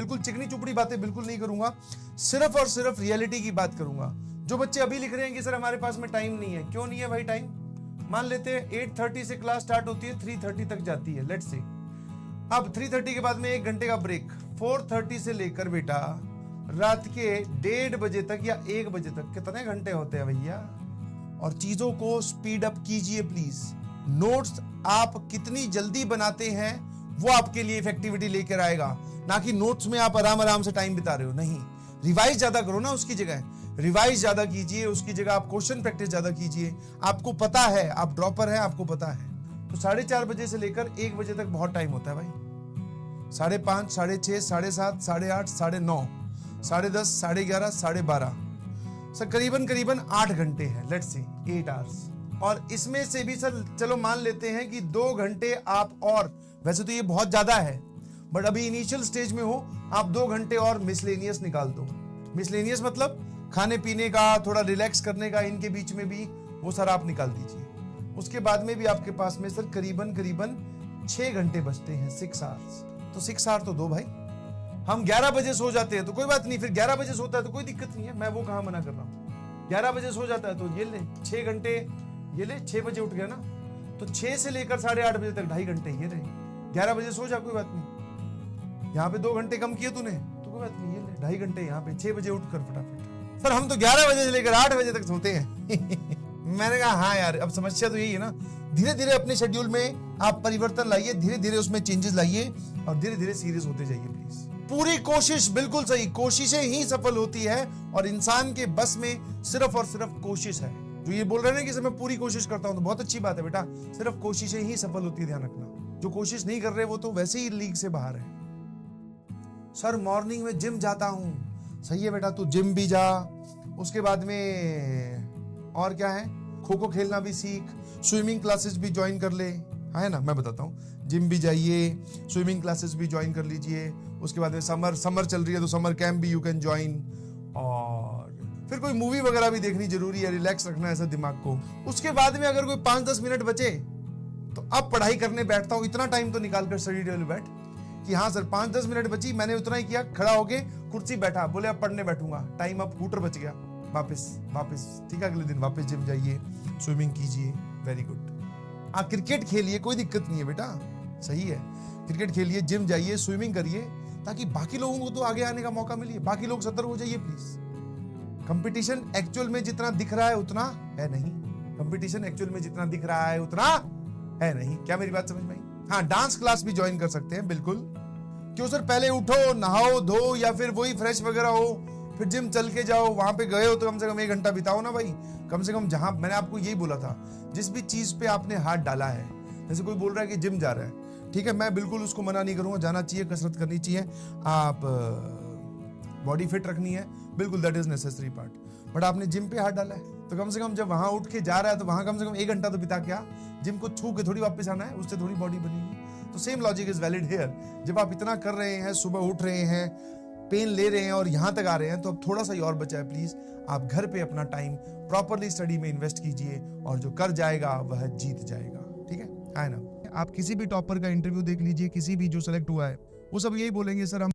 बिल्कुल चिकनी चुपड़ी बातें बिल्कुल नहीं करूंगा, सिर्फ और सिर्फ रियलिटी की बात करूंगा। जो बच्चे अभी लिख रहे हैं कि सर हमारे पास में टाइम नहीं है, क्यों नहीं है भाई टाइम? मान लेते हैं 8:30 से क्लास स्टार्ट होती है, 3:30 तक जाती है, लेट्स से। अब 3:30 के बाद में 1 घंटे का ब्रेक, 4:30 से लेकर बेटा रात के 1:30 बजे तक या 1 बजे तक कितने घंटे होते हैं भैया? और चीजों को स्पीड अप कीजिए प्लीज। नोट्स आप कितनी जल्दी बनाते हैं वो आपके लिए इफेक्टिविटी लेकर आएगा, ना कि नोट्स में आप आराम आराम से टाइम बिता रहे हो। नहीं, रिवाइज ज्यादा करो ना, उसकी जगह रिवाइज ज्यादा कीजिए, उसकी जगह आप क्वेश्चन प्रैक्टिस ज्यादा कीजिए। आपको पता है आप ड्रॉपर है, आपको पता है। तो 4:30 बजे से लेकर 1 बजे तक बहुत टाइम होता है भाई। 5:30, 6:30, 7:30, 8:30, 9:30, 10:30, 11:30, 12:30, सर करीबन 8 घंटे है, लेट्स से 8 आवर्स। और इसमें से भी सर चलो मान लेते हैं कि 2 घंटे आप, और वैसे तो ये बहुत ज्यादा है बट अभी इनिशियल स्टेज में हो, आप 2 घंटे और मिसलेनियस निकाल दो। मिसलेनियस मतलब खाने पीने का, थोड़ा रिलैक्स करने का, इनके बीच में भी वो सर आप निकाल दीजिए। उसके बाद में भी आपके पास में सर करीबन 6 घंटे बचते हैं, 6 आवर्स। तो 6 आवर तो दो भाई। हम 11 बजे सो जाते हैं तो कोई बात नहीं, फिर 11 बजे सोता है तो कोई दिक्कत नहीं है, मैं वो कहां मना कर रहा हूं। 11 बजे सो जाता है तो ये ले 6 घंटे, ये ले 6 बजे उठ गया ना, तो 6 से लेकर 8:30 बजे तक 2.5 घंटे ये रहे। 11 बजे सो जा, कोई बात नहीं। यहाँ पे 2 घंटे कम किए तूने तो कोई बात नहीं, ये ले 2.5 घंटे यहाँ पे। 6 बजे उठ कर फटाफट। सर हम तो 11 बजे से लेकर 8 बजे तक सोते हैं। मैंने कहा हाँ यार, अब समस्या तो यही है ना, धीरे धीरे अपने शेड्यूल में आप परिवर्तन लाइए, धीरे धीरे उसमें चेंजेस लाइए और धीरे धीरे सीरियस होते जाइए प्लीज। पूरी कोशिश, बिल्कुल सही, कोशिशें ही सफल होती है और इंसान के बस में सिर्फ और सिर्फ कोशिश है। जो ये बोल रहे हैं कि सर मैं पूरी कोशिश करता हूं, तो बहुत अच्छी बात है बेटा, सिर्फ कोशिशें ही सफल होती है, ध्यान रखना। जो कोशिश नहीं कर रहे वो तो वैसे ही लीग से बाहर है। सर मॉर्निंग में जिम जाता हूं, सही है बेटा, तू जिम भी जा, उसके बाद में और क्या है, खो खो खेलना भी सीख, स्विमिंग क्लासेस भी ज्वाइन कर ले, है ना, मैं बताता हूँ। जिम भी जाइए, स्विमिंग क्लासेस भी ज्वाइन कर लीजिए। उसके बाद में समर चल रही है तो समर कैंप भी यू कैन ज्वाइन। और फिर कोई मूवी वगैरह भी देखनी जरूरी है, रिलैक्स रखना है ऐसा दिमाग को। उसके बाद में अगर कोई 5-10 मिनट बचे तो अब पढ़ाई करने बैठता हूँ, इतना टाइम तो निकाल कर स्टडी टेबल बैठ कि हाँ सर 5-10 मिनट बची, मैंने उतना ही किया, खड़ा होके कुर्सी बैठा, बोले अब पढ़ने बैठूंगा, टाइम अब हूटर बच गया, वापस ठीक है, अगले दिन वापस जिम जाइए, स्विमिंग कीजिए, वेरी गुड। क्रिकेट खेलिए, कोई दिक्कत नहीं है बेटा, सही है, क्रिकेट खेलिए, जिम जाइए, स्विमिंग करिए, ताकि बाकी लोगों को तो आगे आने का मौका मिले, बाकी लोग सतर्क हो जाइए प्लीज। कंपटीशन एक्चुअल में जितना दिख रहा है उतना है नहीं, कंपटीशन एक्चुअल में जितना दिख रहा है उतना है नहीं। क्या मेरी बात समझ में आई? हाँ, डांस क्लास भी ज्वाइन कर सकते हैं, बिल्कुल। क्यों सर, पहले उठो, नहाओ धो या फिर वही फ्रेश वगैरह हो, फिर जिम चल के जाओ, वहां पे गए हो तो कम से कम 1 घंटा बिताओ ना भाई, कम से कम। जहां मैंने आपको यही बोला था, जिस भी चीज पे आपने हाथ डाला है, जैसे कोई बोल रहा है कि जिम जा रहा है, ठीक है, मैं बिल्कुल उसको मना नहीं करूंगा, जाना चाहिए, कसरत करनी चाहिए, आप बॉडी फिट रखनी है, बिल्कुल, that is necessary part. But आपने जिम पे हाथ डाला है तो कम से कम जब वहां उठ के जा रहा है तो वहां कम से कम 1 घंटा तो बिता के आ, जिम को छू के थोड़ी वापस आना है, उससे थोड़ी बॉडी बनेगी। तो same logic is valid here. जब आप इतना कर रहे हैं, सुबह उठ रहे हैं, पेन ले रहे हैं और यहां तक आ रहे हैं, तो अब थोड़ा सा ही और बचा है प्लीज। आप घर पे अपना टाइम प्रॉपरली स्टडी में इन्वेस्ट कीजिए और जो कर जाएगा वह जीत जाएगा, ठीक है ना। आप किसी भी टॉपर का इंटरव्यू देख लीजिए, किसी भी जो सेलेक्ट हुआ है, वो सब यही बोलेंगे सर